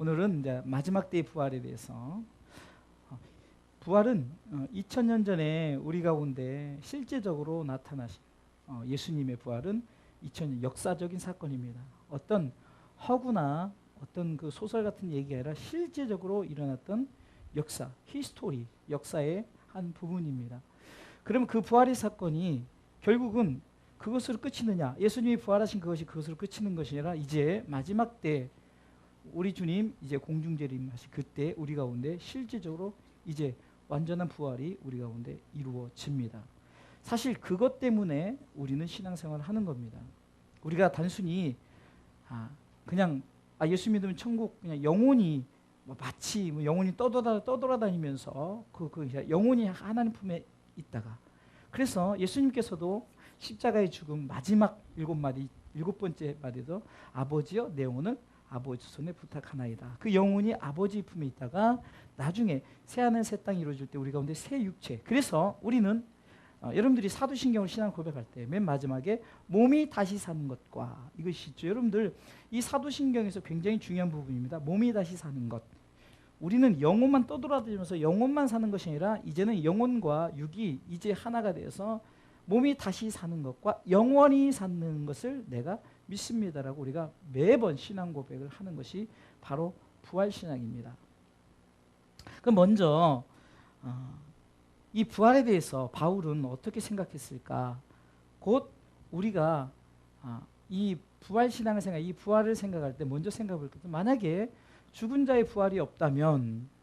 오늘은 이제 마지막 때의 부활에 대해서 부활은 2000년 전에 우리 가운데 실제적으로 나타나신 예수님의 부활은 2000년 역사적인 사건입니다. 어떤 허구나 어떤 그 소설 같은 얘기가 아니라 실제적으로 일어났던 역사, 히스토리, 역사의 한 부분입니다. 그러면 그 부활의 사건이 결국은 그것으로 끝이느냐? 예수님이 부활하신 그것이 그것으로 끝이는 것이 아니라 이제 마지막 때 우리 주님 이제 공중재림하신 그때 우리 가운데 실제적으로 이제 완전한 부활이 우리 가운데 이루어집니다. 사실 그것 때문에 우리는 신앙생활을 하는 겁니다. 우리가 단순히 그냥 예수 믿으면 천국 그냥 영혼이 마치 영혼이 떠돌아다니면서 영혼이 하나님 품에 있다가 그래서 예수님께서도 십자가의 죽음 마지막 일곱 번째 마디도 아버지여 내 영혼을 아버지 손에 부탁하나이다. 그 영혼이 아버지 품에 있다가 나중에 새하늘 새 땅이 이루어질 때 우리 가운데 새 육체. 그래서 우리는 여러분들이 사도신경을 신앙 고백할 때 맨 마지막에 몸이 다시 사는 것과 이것이 있죠. 여러분들 이 사도신경에서 굉장히 중요한 부분입니다. 몸이 다시 사는 것. 우리는 영혼만 떠돌아다니면서 영혼만 사는 것이 아니라 이제는 영혼과 육이 이제 하나가 되어서 몸이 다시 사는 것과 영원히 사는 것을 내가 믿습니다라고 우리가 매번 신앙 고백을 하는 것이 바로 부활신앙입니다. 그럼 먼저 이 부활에 대해서 바울은 어떻게 생각했을까? 곧 우리가 이 부활신앙을 이 부활을 생각할 때 먼저 생각해 볼 것. 만약에 죽은 자의 부활이 없다면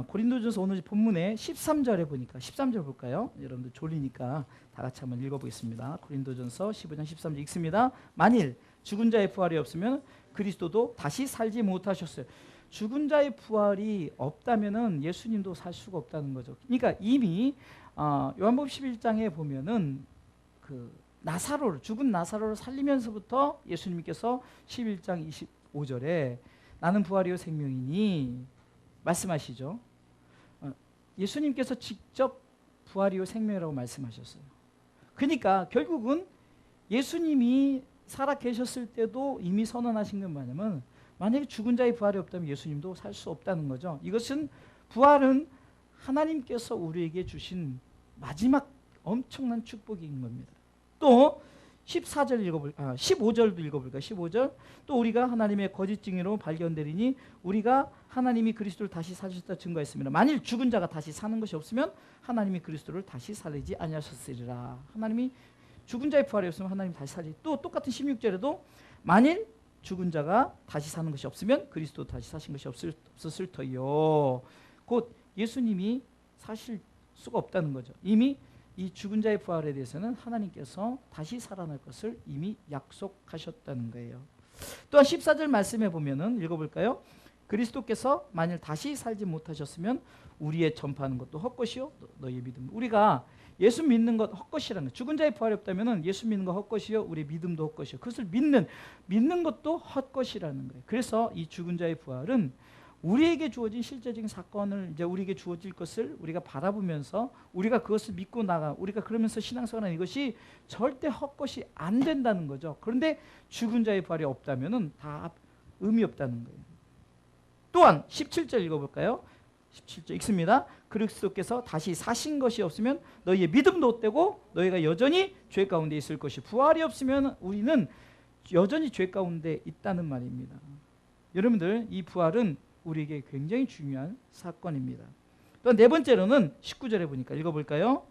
고린도전서 오늘 본문에 13절에 보니까 13절 볼까요? 여러분들 졸리니까 다 같이 한번 읽어보겠습니다. 고린도전서 15장 13절 읽습니다. 만일 죽은 자의 부활이 없으면 그리스도도 다시 살지 못하셨어요. 죽은 자의 부활이 없다면은 예수님도 살 수가 없다는 거죠. 그러니까 이미 요한복음 11장에 보면은 그 죽은 나사로를 살리면서부터 예수님께서 11장 25절에 나는 부활이요 생명이니 말씀하시죠. 예수님께서 직접 부활이요 생명이라고 말씀하셨어요. 그러니까 결국은 예수님이 살아 계셨을 때도 이미 선언하신 건 뭐냐면 만약에 죽은 자의 부활이 없다면 예수님도 살 수 없다는 거죠. 이것은 부활은 하나님께서 우리에게 주신 마지막 엄청난 축복인 겁니다. 또 15절도 읽어볼까요? 15절 또 우리가 하나님의 거짓 증인으로 발견되리니 우리가 하나님이 그리스도를 다시 살리셨다 증거했습니다. 만일 죽은 자가 다시 사는 것이 없으면 하나님이 그리스도를 다시 살리지 아니하셨으리라. 하나님이 죽은 자의 부활이 없으면 하나님 다시 살리. 또 똑같은 16절에도 만일 죽은 자가 다시 사는 것이 없으면 그리스도 다시 사신 것이 없었을 터요. 곧 예수님이 사실 수가 없다는 거죠. 이미 이 죽은 자의 부활에 대해서는 하나님께서 다시 살아날 것을 이미 약속하셨다는 거예요. 또한 14절 말씀해 보면은 읽어볼까요? 그리스도께서 만일 다시 살지 못하셨으면 우리의 전파하는 것도 헛것이요 너희의 믿음. 우리가 예수 믿는 것 헛것이라는 거예요. 죽은 자의 부활이 없다면은 예수 믿는 것 헛것이요 우리의 믿음도 헛것이요. 그것을 믿는 것도 헛것이라는 거예요. 그래서 이 죽은 자의 부활은 우리에게 주어진 실제적인 사건을 이제 우리에게 주어질 것을 우리가 바라보면서 우리가 그것을 믿고 우리가 그러면서 신앙생활하는 이것이 절대 헛것이 안 된다는 거죠. 그런데 죽은 자의 부활이 없다면은 다 의미 없다는 거예요. 또한 17절 읽어볼까요? 17절 읽습니다. 그리스도께서 다시 사신 것이 없으면 너희의 믿음도 헛되고 너희가 여전히 죄 가운데 있을 것이 부활이 없으면 우리는 여전히 죄 가운데 있다는 말입니다. 여러분들 이 부활은 우리에게 굉장히 중요한 사건입니다. 또 네 번째로는 19절에 보니까 읽어볼까요?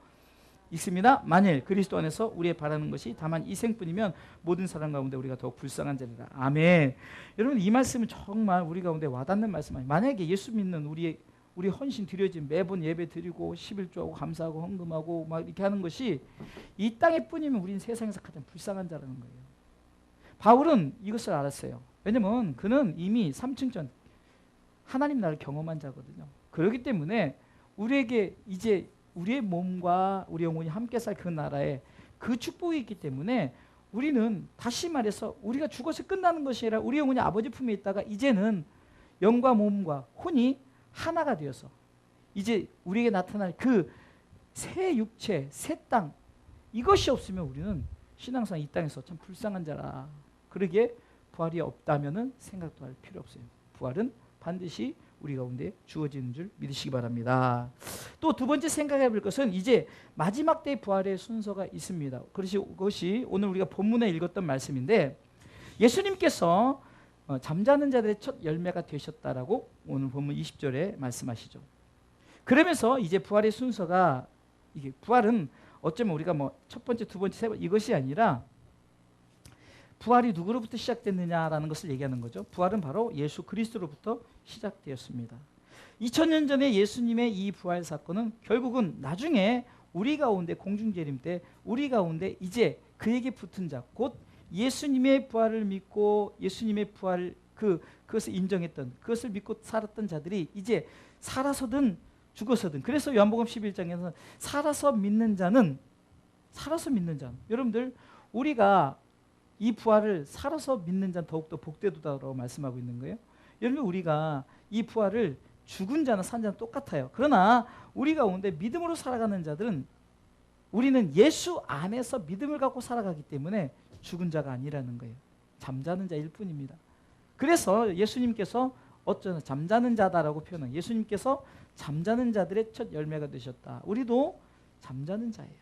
있습니다. 만일 그리스도 안에서 우리의 바라는 것이 다만 이 생뿐이면 모든 사람 가운데 우리가 더욱 불쌍한 자리라. 아멘. 여러분 이 말씀은 정말 우리 가운데 와닿는 말씀 아니에요. 만약에 예수 믿는 우리 헌신 드려진 매번 예배 드리고 11조하고 감사하고 헌금하고 막 이렇게 하는 것이 이 땅에 뿐이면 우리는 세상에서 가장 불쌍한 자라는 거예요. 바울은 이것을 알았어요. 왜냐면 그는 이미 3층 전 하나님 나라를 경험한 자거든요. 그렇기 때문에 우리에게 이제 우리의 몸과 우리 영혼이 함께 살 그 나라에 그 축복이 있기 때문에 우리는 다시 말해서 우리가 죽어서 끝나는 것이 아니라 우리 영혼이 아버지 품에 있다가 이제는 영과 몸과 혼이 하나가 되어서 이제 우리에게 나타날 그 새 육체, 새 땅 이것이 없으면 우리는 신앙상 이 땅에서 참 불쌍한 자라. 그러기에 부활이 없다면은 생각도 할 필요 없어요. 부활은 반드시 우리 가운데 주어지는 줄 믿으시기 바랍니다. 또 두 번째 생각해 볼 것은 이제 마지막 때의 부활의 순서가 있습니다. 그것이 오늘 우리가 본문에 읽었던 말씀인데, 예수님께서 잠자는 자들의 첫 열매가 되셨다라고 오늘 본문 20절에 말씀하시죠. 그러면서 이제 부활의 순서가, 이게 부활은 어쩌면 우리가 뭐 첫 번째, 두 번째, 세 번째 이것이 아니라 부활이 누구로부터 시작됐느냐라는 것을 얘기하는 거죠. 부활은 바로 예수 그리스도로부터 시작되었습니다. 2000년 전에 예수님의 이 부활 사건은 결국은 나중에 우리 가운데 공중재림 때 우리 가운데 이제 그에게 붙은 자, 곧 예수님의 부활을 믿고 예수님의 부활 그것을 인정했던, 그것을 믿고 살았던 자들이 이제 살아서든 죽어서든, 그래서 요한복음 11장에서는 살아서 믿는 자는 여러분들, 우리가 이 부활을 살아서 믿는 자는 더욱더 복되도다라고 말씀하고 있는 거예요. 여러분, 우리가 이 부활을 죽은 자나 산 자는 똑같아요. 그러나 우리 가운데 믿음으로 살아가는 자들은, 우리는 예수 안에서 믿음을 갖고 살아가기 때문에 죽은 자가 아니라는 거예요. 잠자는 자일 뿐입니다. 그래서 예수님께서 어쩌나 잠자는 자다라고 표현한, 예수님께서 잠자는 자들의 첫 열매가 되셨다. 우리도 잠자는 자예요.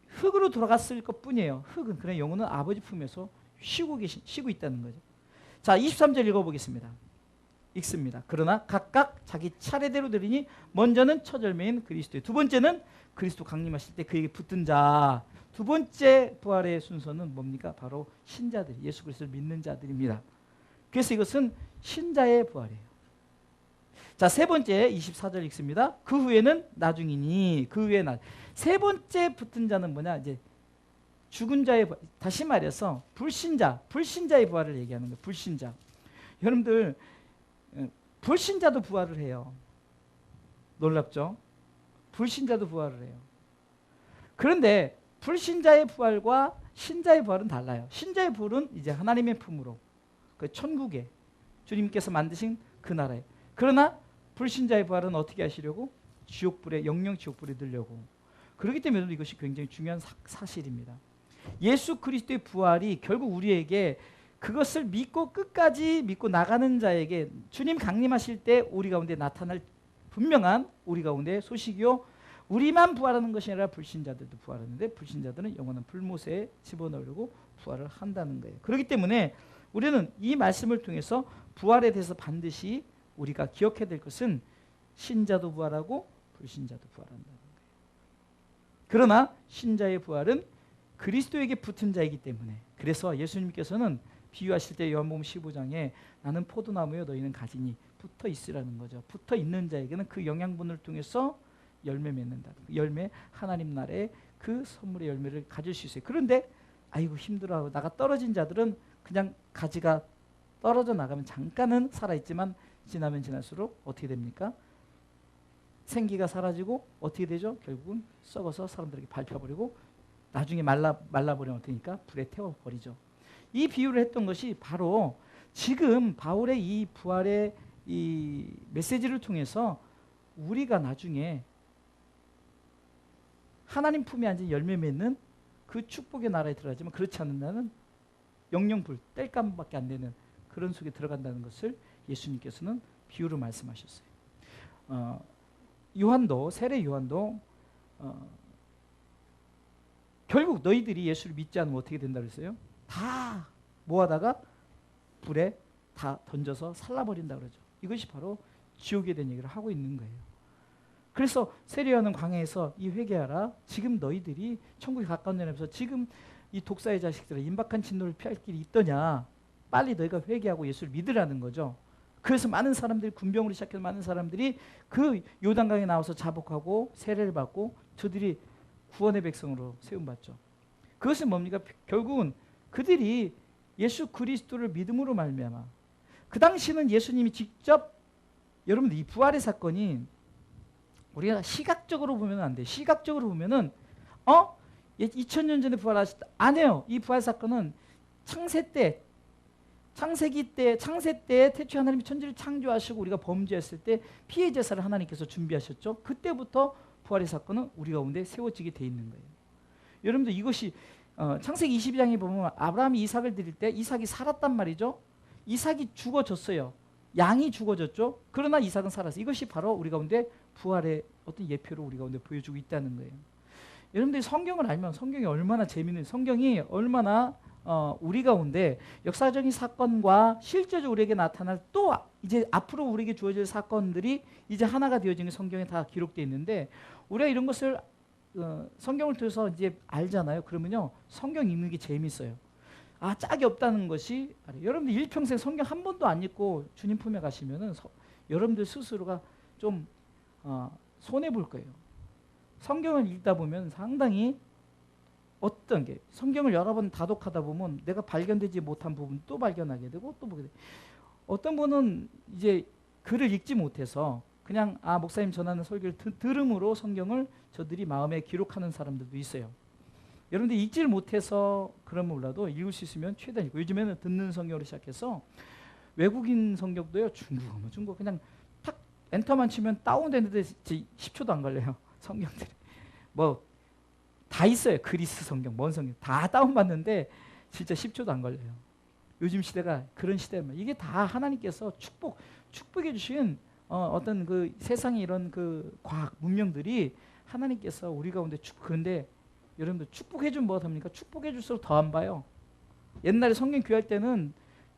흙으로 돌아갔을 것뿐이에요. 흙은, 그런 영혼은 아버지 품에서 쉬고 있다는 거죠. 자, 23절 읽어보겠습니다. 읽습니다. 그러나 각각 자기 차례대로 되리니 먼저는 첫 열매인 그리스도의, 두 번째는 그리스도 강림하실 때 그에게 붙은 자. 두 번째 부활의 순서는 뭡니까? 바로 신자들, 예수 그리스도를 믿는 자들입니다. 그래서 이것은 신자의 부활이에요. 자, 세 번째 24절 읽습니다. 그 후에는 나중이니, 그 후에 세 번째 붙은 자는 뭐냐? 이제 죽은 자의 부활, 다시 말해서 불신자의 부활을 얘기하는 거예요. 불신자. 여러분들, 불신자도 부활을 해요. 놀랍죠? 불신자도 부활을 해요. 그런데 불신자의 부활과 신자의 부활은 달라요. 신자의 부활은 이제 하나님의 품으로, 그 천국에 주님께서 만드신 그 나라에. 그러나 불신자의 부활은 어떻게 하시려고? 지옥불에, 영영 지옥불에 넣으려고. 그렇기 때문에 이것이 굉장히 중요한 사실입니다. 예수 그리스도의 부활이 결국 우리에게, 그것을 믿고 끝까지 믿고 나가는 자에게 주님 강림하실 때 우리 가운데 나타날 분명한 우리 가운데 소식이요, 우리만 부활하는 것이 아니라 불신자들도 부활하는데, 불신자들은 영원한 불못에 집어넣으려고 부활을 한다는 거예요. 그렇기 때문에 우리는 이 말씀을 통해서 부활에 대해서 반드시 우리가 기억해야 될 것은, 신자도 부활하고 불신자도 부활한다는 거예요. 그러나 신자의 부활은 그리스도에게 붙은 자이기 때문에, 그래서 예수님께서는 비유하실 때 요한복음 15장에 나는 포도나무요 너희는 가지니 붙어 있으라는 거죠. 붙어 있는 자에게는 그 영양분을 통해서 열매 맺는다. 그 열매, 하나님 나라의 그 선물의 열매를 가질 수 있어요. 그런데 아이고 힘들어하고 나가 떨어진 자들은 그냥 가지가 떨어져 나가면 잠깐은 살아있지만 지나면 지날수록 어떻게 됩니까? 생기가 사라지고 어떻게 되죠? 결국은 썩어서 사람들에게 밟혀버리고 나중에 말라버리면 어떻게니까? 불에 태워버리죠. 이 비유를 했던 것이 바로 지금 바울의 이 부활의 이 메시지를 통해서 우리가 나중에 하나님 품에 앉은 열매 맺는 그 축복의 나라에 들어가지만, 그렇지 않는다는 영영불, 땔감밖에 안 되는 그런 속에 들어간다는 것을 예수님께서는 비유로 말씀하셨어요. 요한도, 세례 요한도 결국 너희들이 예수를 믿지 않으면 어떻게 된다 그랬어요? 다 모아다가 불에 다 던져서 살라버린다 그러죠. 이것이 바로 지옥에 대한 얘기를 하고 있는 거예요. 그래서 세례 요한은 광야에서 이 회개하라. 지금 너희들이 천국에 가까운 데에서 지금 이 독사의 자식들아 임박한 진노를 피할 길이 있더냐. 빨리 너희가 회개하고 예수를 믿으라는 거죠. 그래서 많은 사람들이, 군병으로 시작해서 많은 사람들이 그 요단강에 나와서 자복하고 세례를 받고 저들이 구원의 백성으로 세움받죠. 그것은 뭡니까? 결국은 그들이 예수 그리스도를 믿음으로 말미암아, 그 당시는 예수님이 직접, 여러분들 이 부활의 사건이 우리가 시각적으로 보면 안 돼. 시각적으로 보면은 2000년 전에 부활하셨다. 아니에요. 이 부활 사건은 창세 때 태초 하나님이 천지를 창조하시고 우리가 범죄했을 때 피해 제사를 하나님께서 준비하셨죠. 그때부터 부활의 사건은 우리 가운데 세워지게 돼 있는 거예요. 여러분들 이것이 창세기 22장에 보면 아브라함이 이삭을 드릴 때 이삭이 살았단 말이죠. 이삭이 죽어졌어요. 양이 죽어졌죠. 그러나 이삭은 살았어요. 이것이 바로 우리 가운데 부활의 어떤 예표로 우리 가운데 보여주고 있다는 거예요. 여러분들이 성경을 알면 성경이 얼마나 재미있는, 성경이 얼마나 우리 가운데 역사적인 사건과 실제적으로 우리에게 나타날 또 이제 앞으로 우리에게 주어질 사건들이 이제 하나가 되어진 게 성경에 다 기록되어 있는데, 우리가 이런 것을 성경을 통해서 이제 알잖아요. 그러면요, 성경 읽는 게 재밌어요. 아, 짝이 없다는 것이, 여러분들 일평생 성경 한 번도 안 읽고 주님 품에 가시면은 여러분들 스스로가 좀 손해 볼 거예요. 성경을 읽다 보면 상당히 어떤 게, 성경을 여러 번 다독하다 보면 내가 발견되지 못한 부분 또 발견하게 되고 또 보게 돼요. 어떤 분은 이제 글을 읽지 못해서 그냥 목사님 전하는 설교를 들음으로 성경을 저들이 마음에 기록하는 사람들도 있어요. 여러분들 읽지를 못해서 그러면 몰라도 읽을 수 있으면 최대한 읽고, 요즘에는 듣는 성경으로 시작해서 외국인 성경도요, 중국어 그냥 탁 엔터만 치면 다운되는데 10초도 안 걸려요. 성경들이 뭐 다 있어요. 그리스 성경, 뭔 성경 다 다운받는데 진짜 10초도 안 걸려요. 요즘 시대가 그런 시대입니다. 이게 다 하나님께서 축복해 주신 어떤 그 세상의 이런 그 과학 문명들이 하나님께서 우리 가운데 그런데 여러분들 축복해 주면 뭐 합니까? 축복해 줄수록 더 안 봐요. 옛날에 성경 교회할 때는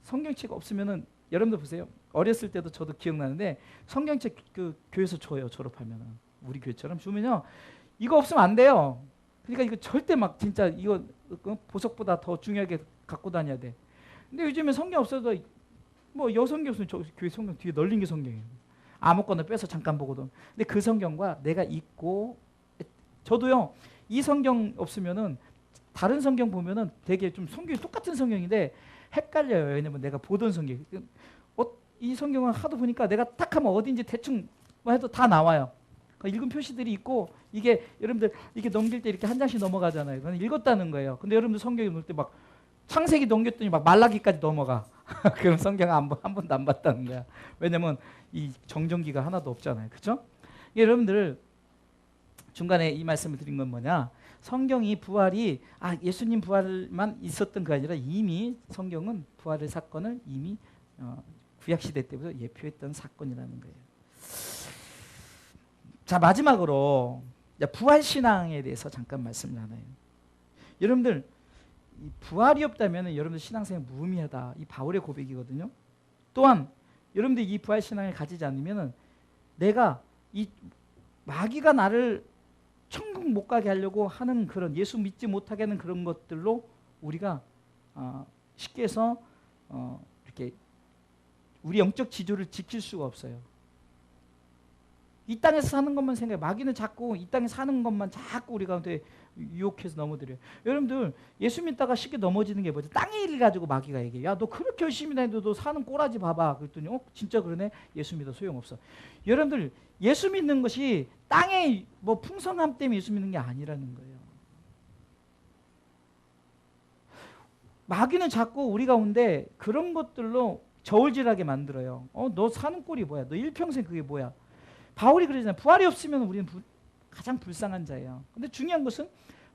성경책 없으면은, 여러분들 보세요. 어렸을 때도 저도 기억나는데 성경책 그 교회에서 줘요. 졸업하면은 우리 교회처럼 주면요, 이거 없으면 안 돼요. 그러니까 이거 절대 막 진짜 이거 보석보다 더 중요하게 갖고 다녀야 돼. 근데 요즘에 성경 없어도 뭐 여성경 없으면 저 교회 성경 뒤에 널린 게 성경이에요. 아무거나 빼서 잠깐 보거든. 근데 그 성경과 내가 읽고, 저도요, 이 성경 없으면은 다른 성경 보면은 되게 좀 성경이 똑같은 성경인데 헷갈려요. 왜냐면 내가 보던 성경, 이 성경은 하도 보니까 내가 딱 하면 어딘지 대충 뭐 해도 다 나와요. 읽은 표시들이 있고, 이게 여러분들 이렇게 넘길 때 이렇게 한 장씩 넘어가잖아요. 그건 읽었다는 거예요. 근데 여러분들 성경에 놓을 때 막 창세기 넘겼더니 막 말라기까지 넘어가. 그럼 성경 한 번도 안 봤다는 거야. 왜냐면 이 정전기가 하나도 없잖아요. 그렇죠? 여러분들 중간에 이 말씀을 드린 건 뭐냐? 성경이 부활이 예수님 부활만 있었던 게 아니라 이미 성경은 부활의 사건을 이미 구약 시대 때부터 예표했던 사건이라는 거예요. 자, 마지막으로 부활 신앙에 대해서 잠깐 말씀을 나눠요. 여러분들 이 부활이 없다면 여러분들 신앙생활 무의미하다. 이 바울의 고백이거든요. 또한 여러분들 이 부활 신앙을 가지지 않으면 내가 이 마귀가 나를 천국 못 가게 하려고 하는 그런, 예수 믿지 못하게 하는 그런 것들로 우리가 쉽게 해서 이렇게 우리 영적 지조를 지킬 수가 없어요. 이 땅에서 사는 것만 생각해. 마귀는 자꾸 이 땅에 사는 것만 자꾸 우리 가운데 유혹해서 넘어뜨려요. 여러분들 예수 믿다가 쉽게 넘어지는 게 뭐죠? 땅의 일 가지고 마귀가 얘기해. 야, 너 그렇게 열심히 다니도 너 사는 꼬라지 봐봐. 그랬더니 진짜 그러네. 예수 믿어 소용없어. 여러분들 예수 믿는 것이 땅의 뭐 풍성함 때문에 예수 믿는 게 아니라는 거예요. 마귀는 자꾸 우리 가운데 그런 것들로 저울질하게 만들어요. 너 사는 꼴이 뭐야? 너 일평생 그게 뭐야? 바울이 그러잖아요. 부활이 없으면 우리는 가장 불쌍한 자예요. 근데 중요한 것은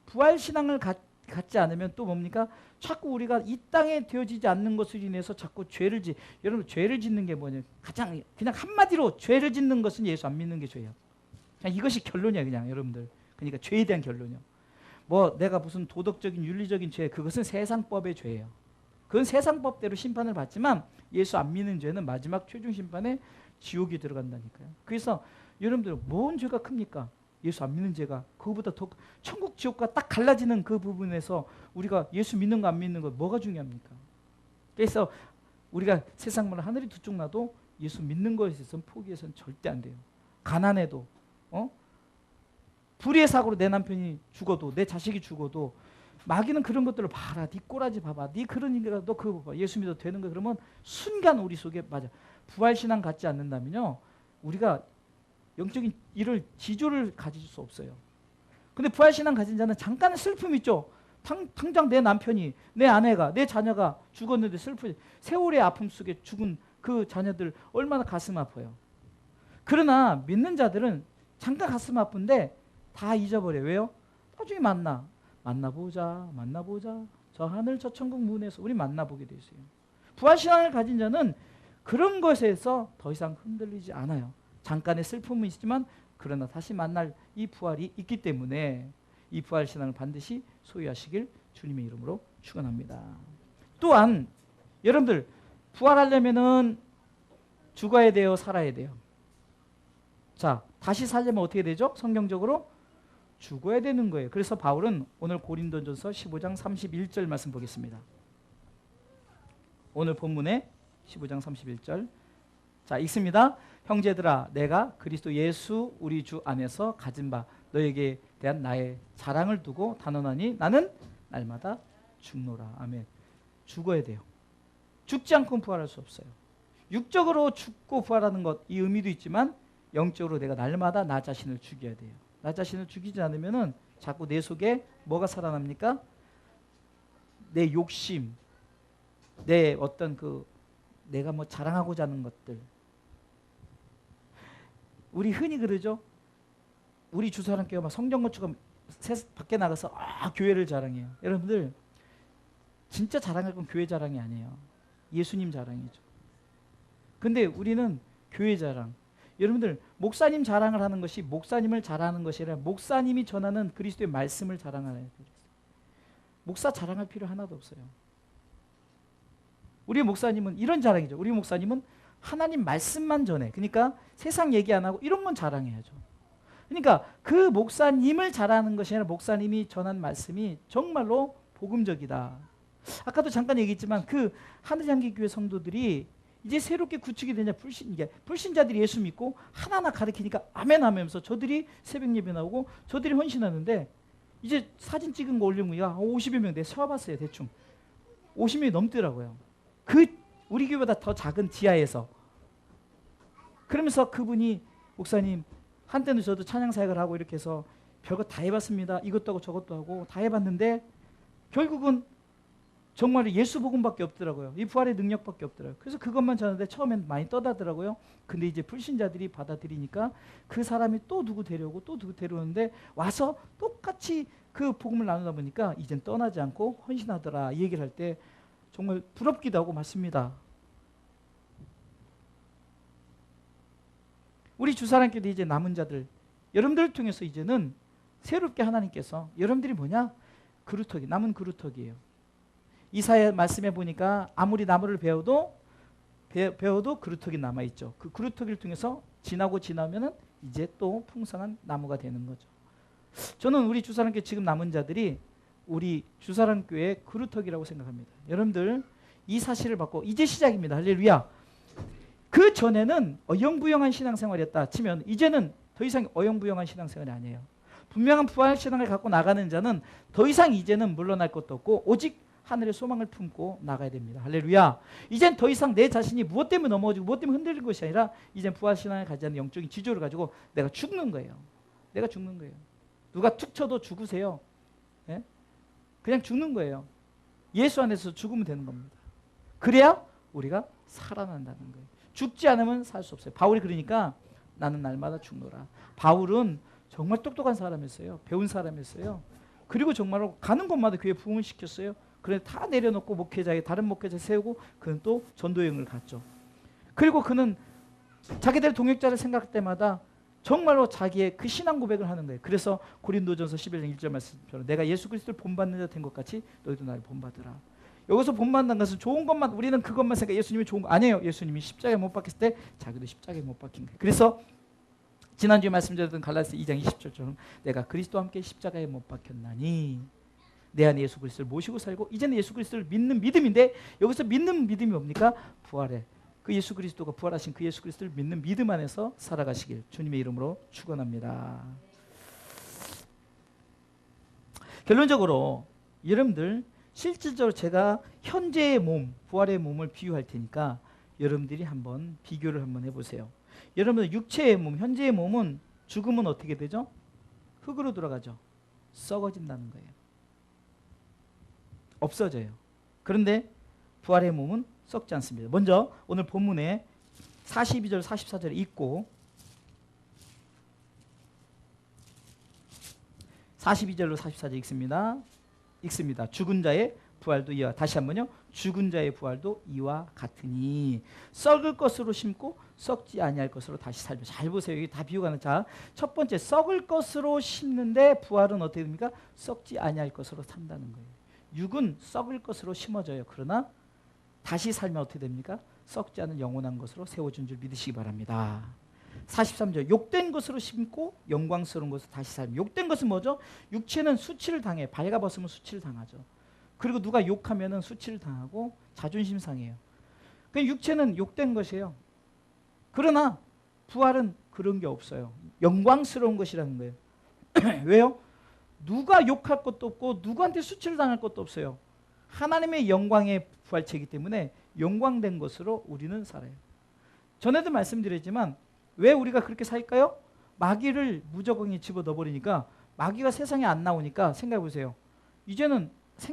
부활 신앙을 갖지 않으면 또 뭡니까? 자꾸 우리가 이 땅에 되어지지 않는 것으로 인해서 자꾸 죄를 여러분 죄를 짓는 게 뭐냐? 가장 그냥 한마디로 죄를 짓는 것은 예수 안 믿는 게 죄예요. 그냥 이것이 결론이야, 그냥 여러분들. 그러니까 죄에 대한 결론이요. 뭐 내가 무슨 도덕적인 윤리적인 죄, 그것은 세상법의 죄예요. 그건 세상법대로 심판을 받지만 예수 안 믿는 죄는 마지막 최종 심판에 지옥이 들어간다니까요. 그래서 여러분들 뭔 죄가 큽니까? 예수 안 믿는 죄가. 그거보다 더 천국 지옥과 딱 갈라지는 그 부분에서 우리가 예수 믿는 거 안 믿는 거 뭐가 중요합니까? 그래서 우리가 세상 문화 하늘이 두 쪽 나도 예수 믿는 것에 있어서는 포기해서는 절대 안 돼요. 가난해도 불의의 사고로 내 남편이 죽어도 내 자식이 죽어도 마귀는 그런 것들을 봐라. 네 꼬라지 봐봐. 네 그런 인가 너 그거 봐봐. 예수 믿어도 되는 거. 그러면 순간 우리 속에 맞아. 부활신앙 갖지 않는다면요, 우리가 영적인 일을 지조를 가질 수 없어요. 근데 부활신앙 가진 자는 잠깐의 슬픔 있죠. 당장 내 남편이, 내 아내가, 내 자녀가 죽었는데 슬프지. 세월의 아픔 속에 죽은 그 자녀들 얼마나 가슴 아파요. 그러나 믿는 자들은 잠깐 가슴 아픈데 다 잊어버려요. 왜요? 나중에 만나보자. 저 하늘 저 천국 문에서 우리 만나보게 돼 있어요. 부활신앙을 가진 자는 그런 것에서 더 이상 흔들리지 않아요. 잠깐의 슬픔은 있지만 그러나 다시 만날 이 부활이 있기 때문에 이 부활신앙을 반드시 소유하시길 주님의 이름으로 축원합니다. 또한 여러분들 부활하려면은 죽어야 돼요, 살아야 돼요? 자, 다시 살려면 어떻게 되죠? 성경적으로 죽어야 되는 거예요. 그래서 바울은 오늘 고린도전서 15장 31절 말씀 보겠습니다. 오늘 본문에 15장 31절. 자, 읽습니다. 형제들아, 내가 그리스도 예수 우리 주 안에서 가진 바 너에게 대한 나의 자랑을 두고 단언하니 나는 날마다 죽노라. 아멘. 죽어야 돼요. 죽지 않고는 부활할 수 없어요. 육적으로 죽고 부활하는 것, 이 의미도 있지만 영적으로 내가 날마다 나 자신을 죽여야 돼요. 나 자신을 죽이지 않으면은 자꾸 내 속에 뭐가 살아납니까? 내 욕심, 내 어떤 내가 뭐 자랑하고자 하는 것들. 우리 흔히 그러죠. 우리 주사람께가 막 성경 건축가 밖에 나가서 교회를 자랑해요. 여러분들 진짜 자랑할 건 교회 자랑이 아니에요. 예수님 자랑이죠. 근데 우리는 교회 자랑. 여러분들 목사님 자랑을 하는 것이 목사님을 자랑하는 것이 아니라 목사님이 전하는 그리스도의 말씀을 자랑하는 거예요. 목사 자랑할 필요 하나도 없어요. 우리 목사님은 이런 자랑이죠. 우리 목사님은 하나님 말씀만 전해. 그러니까 세상 얘기 안 하고 이런 건 자랑해야죠. 그러니까 그 목사님을 자랑하는 것이 아니라 목사님이 전한 말씀이 정말로 복음적이다. 아까도 잠깐 얘기했지만 그 하늘향기교회 성도들이 이제 새롭게 구축이 되냐 불신자들이 예수 믿고 하나하나 가르치니까 아멘 하면서 저들이 새벽 예배 나오고 저들이 헌신하는데 이제 사진 찍은 거 올려보니까 50여 명 내가 세어봤어요. 대충 50명이 넘더라고요. 우리 교회보다 더 작은 지하에서. 그러면서 그분이 목사님 한때는 저도 찬양 사역을 하고 이렇게 해서 별거 다 해봤습니다. 이것도 하고 저것도 하고 다 해봤는데 결국은 정말 예수 복음밖에 없더라고요. 이 부활의 능력밖에 없더라고요. 그래서 그것만 전하는데 처음엔 많이 떠나더라고요. 근데 이제 불신자들이 받아들이니까 그 사람이 또 누구 데려오고 또 누구 데려오는데 와서 똑같이 그 복음을 나누다 보니까 이젠 떠나지 않고 헌신하더라. 이 얘기를 할 때 정말 부럽기도 하고 맞습니다. 우리 주사람께도 이제 남은 자들 여러분들을 통해서 이제는 새롭게 하나님께서 여러분들이 뭐냐? 그루터기, 남은 그루터기예요. 이사야 말씀해 보니까 아무리 나무를 베어도 그루터기 남아있죠. 그 그루터기를 통해서 지나면은 이제 또 풍성한 나무가 되는 거죠. 저는 우리 주사람교회 지금 남은 자들이 우리 주사람교회의 그루터기라고 생각합니다. 여러분들 이 사실을 받고 이제 시작입니다. 할렐루야. 그 전에는 어영부영한 신앙생활이었다 치면 이제는 더 이상 어영부영한 신앙생활이 아니에요. 분명한 부활 신앙을 갖고 나가는 자는 더 이상 이제는 물러날 것도 없고 오직 하늘의 소망을 품고 나가야 됩니다. 할렐루야. 이젠 더 이상 내 자신이 무엇 때문에 넘어지고 무엇 때문에 흔들린 것이 아니라 이젠 부활 신앙을 가지는 영적인 지조를 가지고 내가 죽는 거예요. 내가 죽는 거예요. 누가 툭 쳐도 죽으세요. 예? 그냥 죽는 거예요. 예수 안에서 죽으면 되는 겁니다. 그래야 우리가 살아난다는 거예요. 죽지 않으면 살 수 없어요. 바울이 그러니까 나는 날마다 죽노라. 바울은 정말 똑똑한 사람이었어요. 배운 사람이었어요. 그리고 정말로 가는 곳마다 교회 부흥을 시켰어요. 그래 다 내려놓고 다른 목회자 세우고 그는 또 전도 여행을 갔죠. 그리고 그는 자기들 동역자를 생각할 때마다 정말로 자기의 그 신앙 고백을 하는 거예요. 그래서 고린도전서 11장 1절 말씀처럼 내가 예수 그리스도를 본받는 자 된 것 같이 너희도 나를 본받으라. 여기서 본받는 것은 좋은 것만 우리는 그것만 생각해. 예수님이 좋은 거 아니에요. 예수님이 십자가에 못 박혔을 때 자기도 십자가에 못 박힌 거예요. 그래서 지난주에 말씀드렸던 갈라디아서 2장 20절처럼 내가 그리스도와 함께 십자가에 못 박혔나니 내 안에 예수 그리스도를 모시고 살고 이제는 예수 그리스도를 믿는 믿음인데 여기서 믿는 믿음이 뭡니까? 부활해. 그 예수 그리스도가 부활하신 그 예수 그리스도를 믿는 믿음 안에서 살아가시길 주님의 이름으로 축원합니다. 결론적으로 여러분들 실질적으로 제가 현재의 몸, 부활의 몸을 비유할 테니까 여러분들이 한번 비교를 한번 해보세요. 여러분들 육체의 몸, 현재의 몸은 죽으면 어떻게 되죠? 흙으로 돌아가죠. 썩어진다는 거예요. 없어져요. 그런데 부활의 몸은 썩지 않습니다. 먼저 오늘 본문에 42절 44절에 읽고 42절로 44절 읽습니다. 죽은 자의 부활도 이와 다시 한번요. 죽은 자의 부활도 이와 같으니 썩을 것으로 심고 썩지 아니할 것으로 다시 살며. 잘 보세요. 여기 다 비유가 나. 자, 첫 번째 썩을 것으로 심는데 부활은 어떻게 됩니까? 썩지 아니할 것으로 산다는 거예요. 육은 썩을 것으로 심어져요. 그러나 다시 살면 어떻게 됩니까? 썩지 않은 영원한 것으로 세워준 줄 믿으시기 바랍니다. 43절 욕된 것으로 심고 영광스러운 것으로 다시 살며. 욕된 것은 뭐죠? 육체는 수치를 당해. 발가벗으면 수치를 당하죠. 그리고 누가 욕하면은 수치를 당하고 자존심 상해요. 그 육체는 욕된 것이에요. 그러나 부활은 그런 게 없어요. 영광스러운 것이라는 거예요. 왜요? 누가 욕할 것도 없고 누구한테 수치를 당할 것도 없어요. 하나님의 영광의 부활체이기 때문에 영광된 것으로 우리는 살아요. 전에도 말씀드렸지만 왜 우리가 그렇게 살까요? 마귀를 무저공에 집어넣어버리니까 마귀가 세상에 안 나오니까 생각해 보세요. 이제는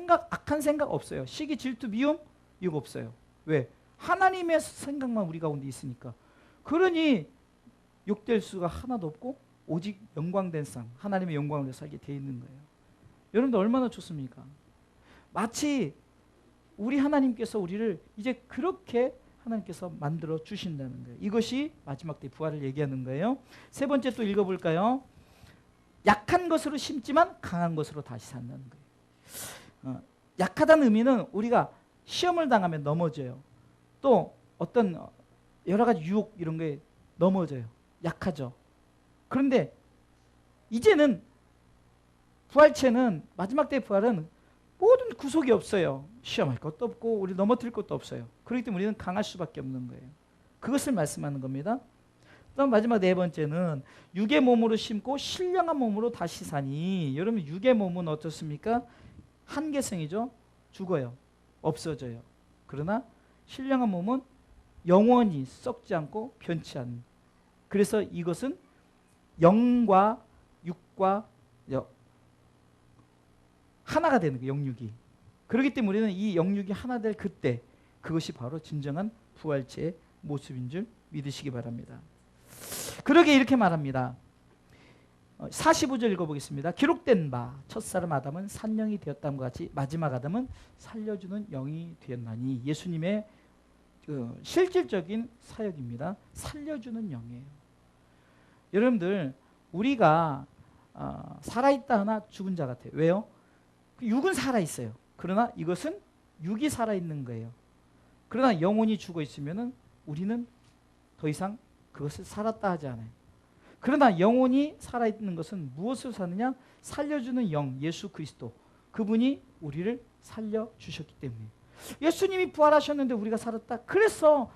악한 생각 없어요. 시기, 질투, 미움 이거 없어요. 왜? 하나님의 생각만 우리 가운데 있으니까. 그러니 욕될 수가 하나도 없고 오직 영광된 상, 하나님의 영광을 살게 돼 있는 거예요. 여러분들 얼마나 좋습니까? 마치 우리 하나님께서 우리를 이제 그렇게 하나님께서 만들어 주신다는 거예요. 이것이 마지막 때 부활을 얘기하는 거예요. 세 번째 또 읽어볼까요? 약한 것으로 심지만 강한 것으로 다시 산다는 거예요. 약하다는 의미는 우리가 시험을 당하면 넘어져요. 또 어떤 여러 가지 유혹 이런 게 넘어져요. 약하죠. 그런데 이제는 부활체는 마지막 때 부활은 모든 구속이 없어요. 시험할 것도 없고 우리 넘어뜨릴 것도 없어요. 그렇기 때문에 우리는 강할 수밖에 없는 거예요. 그것을 말씀하는 겁니다. 그다음 마지막 네 번째는 육의 몸으로 심고 신령한 몸으로 다시 사니. 여러분 육의 몸은 어떻습니까? 한계성이죠. 죽어요. 없어져요. 그러나 신령한 몸은 영원히 썩지 않고 변치 않는. 그래서 이것은 영과 육과 하나가 되는 거예요. 영육이. 그렇기 때문에 우리는 이 영육이 하나 될 그때 그것이 바로 진정한 부활체의 모습인 줄 믿으시기 바랍니다. 그러게 이렇게 말합니다. 45절 읽어보겠습니다. 기록된 바 첫사람 아담은 산영이 되었다함과 같이 마지막 아담은 살려주는 영이 되었나니. 예수님의 실질적인 사역입니다. 살려주는 영이에요. 여러분들 우리가 살아있다 하나 죽은 자 같아요. 왜요? 육은 살아있어요. 그러나 이것은 육이 살아있는 거예요. 그러나 영혼이 죽어있으면 우리는 더 이상 그것을 살았다 하지 않아요. 그러나 영혼이 살아있는 것은 무엇을 사느냐? 살려주는 영, 예수 그리스도. 그분이 우리를 살려주셨기 때문에. 예수님이 부활하셨는데 우리가 살았다. 그래서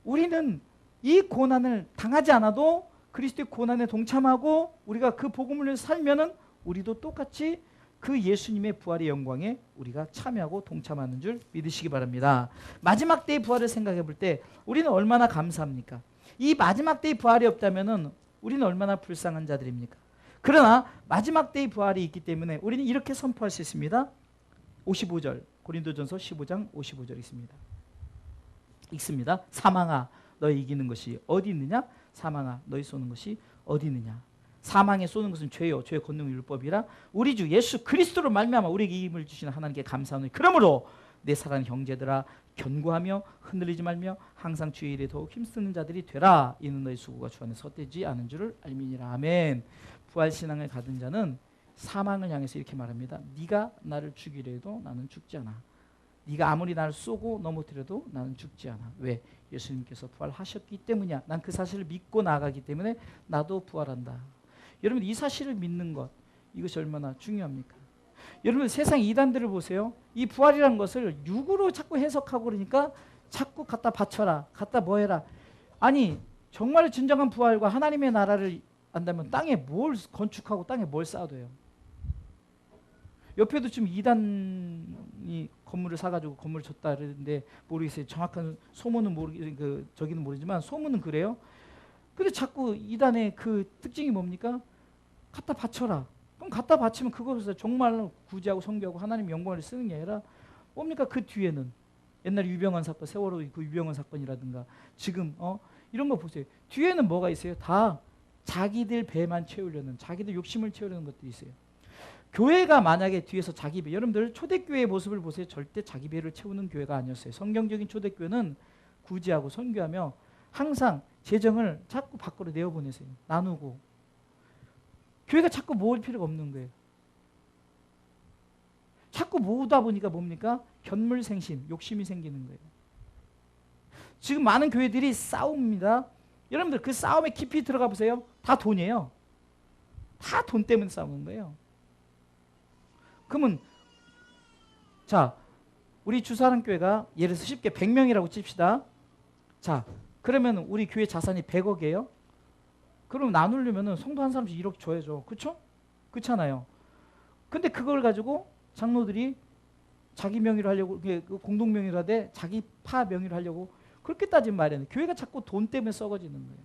우리는 이 고난을 당하지 않아도 그리스도의 고난에 동참하고 우리가 그 복음을 위해서 살면은 우리도 똑같이 그 예수님의 부활의 영광에 우리가 참여하고 동참하는 줄 믿으시기 바랍니다. 마지막 때의 부활을 생각해 볼 때 우리는 얼마나 감사합니까? 이 마지막 때의 부활이 없다면은 우리는 얼마나 불쌍한 자들입니까? 그러나 마지막 때의 부활이 있기 때문에 우리는 이렇게 선포할 수 있습니다. 55절 고린도전서 15장 55절 읽습니다. 사망아 너희 이기는 것이 어디 있느냐? 사망아 너희 쏘는 것이 어디 있느냐? 사망에 쏘는 것은 죄요 죄의 권능 율법이라 우리 주 예수 그리스도로 말미암아 우리에게 힘을 주시는 하나님께 감사하노니 그러므로 내 사랑하는 형제들아 견고하며 흔들리지 말며 항상 주의 일에 더욱 힘쓰는 자들이 되라. 이는 너희 수고가 주 안에 헛되지 않은 줄을 알미니라. 아멘. 부활신앙을 가진 자는 사망을 향해서 이렇게 말합니다. 네가 나를 죽이려 해도 나는 죽지 않아. 네가 아무리 나를 쏘고 넘어뜨려도 나는 죽지 않아. 왜? 예수님께서 부활하셨기 때문이야. 난 그 사실을 믿고 나아가기 때문에 나도 부활한다. 여러분 이 사실을 믿는 것 이것이 얼마나 중요합니까? 여러분 세상 이단들을 보세요. 이 부활이라는 것을 육으로 자꾸 해석하고 그러니까 자꾸 갖다 바쳐라. 갖다 뭐해라. 아니 정말 진정한 부활과 하나님의 나라를 안다면 땅에 뭘 건축하고 땅에 뭘 쌓아둬요. 옆에도 지금 이단이 건물을 사가지고 건물을 줬다 그러는데 모르겠어요. 정확한 소문은 저기는 모르지만 소문은 그래요. 근데 자꾸 이단의 그 특징이 뭡니까? 갖다 바쳐라. 그럼 갖다 바치면 그것을 정말로 구제하고 섬기고 하나님 영광을 쓰는 게 아니라 뭡니까? 그 뒤에는 옛날 유병헌 사건, 세월호 그 유병헌 사건이라든가 지금 이런 거 보세요. 뒤에는 뭐가 있어요? 다 자기들 배만 채우려는, 자기들 욕심을 채우려는 것들이 있어요. 교회가 만약에 뒤에서 자기 배, 여러분들 초대교회의 모습을 보세요. 절대 자기 배를 채우는 교회가 아니었어요. 성경적인 초대교회는 구제하고 선교하며 항상 재정을 자꾸 밖으로 내어보내세요. 나누고. 교회가 자꾸 모을 필요가 없는 거예요. 자꾸 모으다 보니까 뭡니까? 견물생심, 욕심이 생기는 거예요. 지금 많은 교회들이 싸웁니다. 여러분들 그 싸움에 깊이 들어가 보세요. 다 돈이에요. 다 돈 때문에 싸우는 거예요. 그러면 자, 우리 주사랑교회가 예를 들어서 쉽게 100명이라고 칩시다. 자, 그러면 우리 교회 자산이 100억이에요. 그럼 나누려면 성도 한 사람씩 1억 줘야죠. 그렇죠? 그렇잖아요. 근데 그걸 가지고 장로들이 자기 명의로 하려고, 공동 명의로 하되 자기 파 명의로 하려고 그렇게 따지면 말이에요. 교회가 자꾸 돈 때문에 썩어지는 거예요.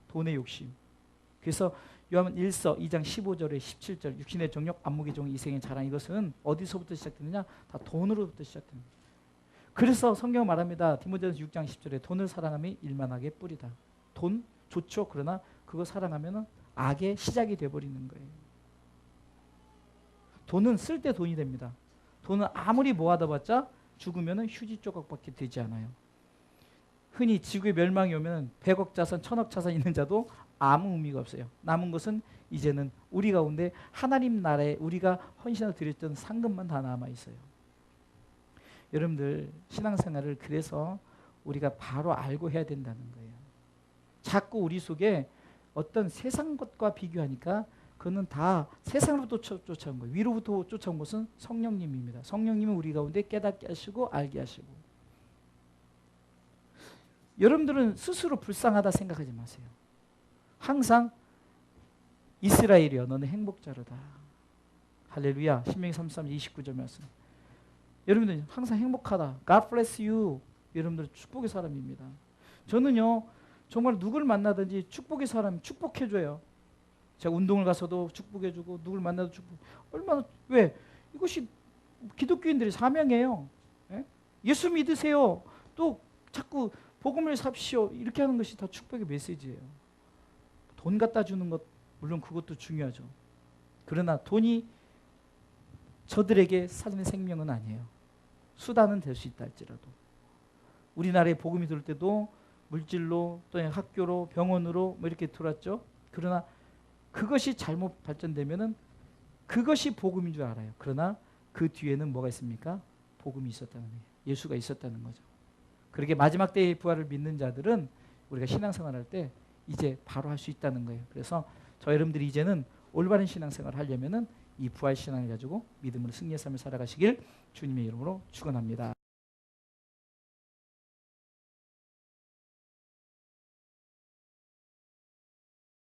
돈의 욕심. 그래서 요한은 1서 2장 15절에 17절 육신의 정욕, 안목의 종, 이생의 자랑, 이것은 어디서부터 시작되느냐? 다 돈으로부터 시작됩니다. 그래서 성경 말합니다. 디모데전서 6장 10절에 돈을 사랑함이 일만하게 뿌리다. 돈 좋죠. 그러나 그거 사랑하면 악의 시작이 돼버리는 거예요. 돈은 쓸 때 돈이 됩니다. 돈은 아무리 모아다 봤자 죽으면 휴지 조각밖에 되지 않아요. 흔히 지구의 멸망이 오면 100억 자산, 1000억 자산 있는 자도 아무 의미가 없어요. 남은 것은 이제는 우리 가운데 하나님 나라에 우리가 헌신을 드렸던 상급만 다 남아 있어요. 여러분들 신앙생활을 그래서 우리가 바로 알고 해야 된다는 거예요. 자꾸 우리 속에 어떤 세상 것과 비교하니까 그거는 다 세상으로부터 쫓아온 거예요. 위로부터 쫓아온 것은 성령님입니다. 성령님은 우리 가운데 깨닫게 하시고 알게 하시고. 여러분들은 스스로 불쌍하다 생각하지 마세요. 항상 이스라엘이여 너는 행복자로다. 할렐루야. 신명기 33장 29절 말씀. 여러분들 항상 행복하다. God bless you. 여러분들 축복의 사람입니다. 저는요 정말 누구를 만나든지 축복의 사람 축복해줘요. 제가 운동을 가서도 축복해주고 누구를 만나도 축복. 얼마나 왜? 이것이 기독교인들의 사명이에요. 예? 예수 믿으세요. 또 자꾸 복음을 삽시오. 이렇게 하는 것이 다 축복의 메시지예요. 돈 갖다 주는 것 물론 그것도 중요하죠. 그러나 돈이 저들에게 삶의 생명은 아니에요. 수단은 될 수 있다 할지라도. 우리나라에 복음이 들을 때도 물질로 또 학교로 병원으로 뭐 이렇게 들어왔죠. 그러나 그것이 잘못 발전되면은 그것이 복음인 줄 알아요. 그러나 그 뒤에는 뭐가 있습니까? 복음이 있었다는 거예요. 예수가 있었다는 거죠. 그렇게 마지막 때의 부활을 믿는 자들은 우리가 신앙생활할 때 이제 바로 할 수 있다는 거예요. 그래서 저 여러분들이 이제는 올바른 신앙생활을 하려면은 이 부활 신앙을 가지고 믿음으로 승리의 삶을 살아가시길 주님의 이름으로 축원합니다.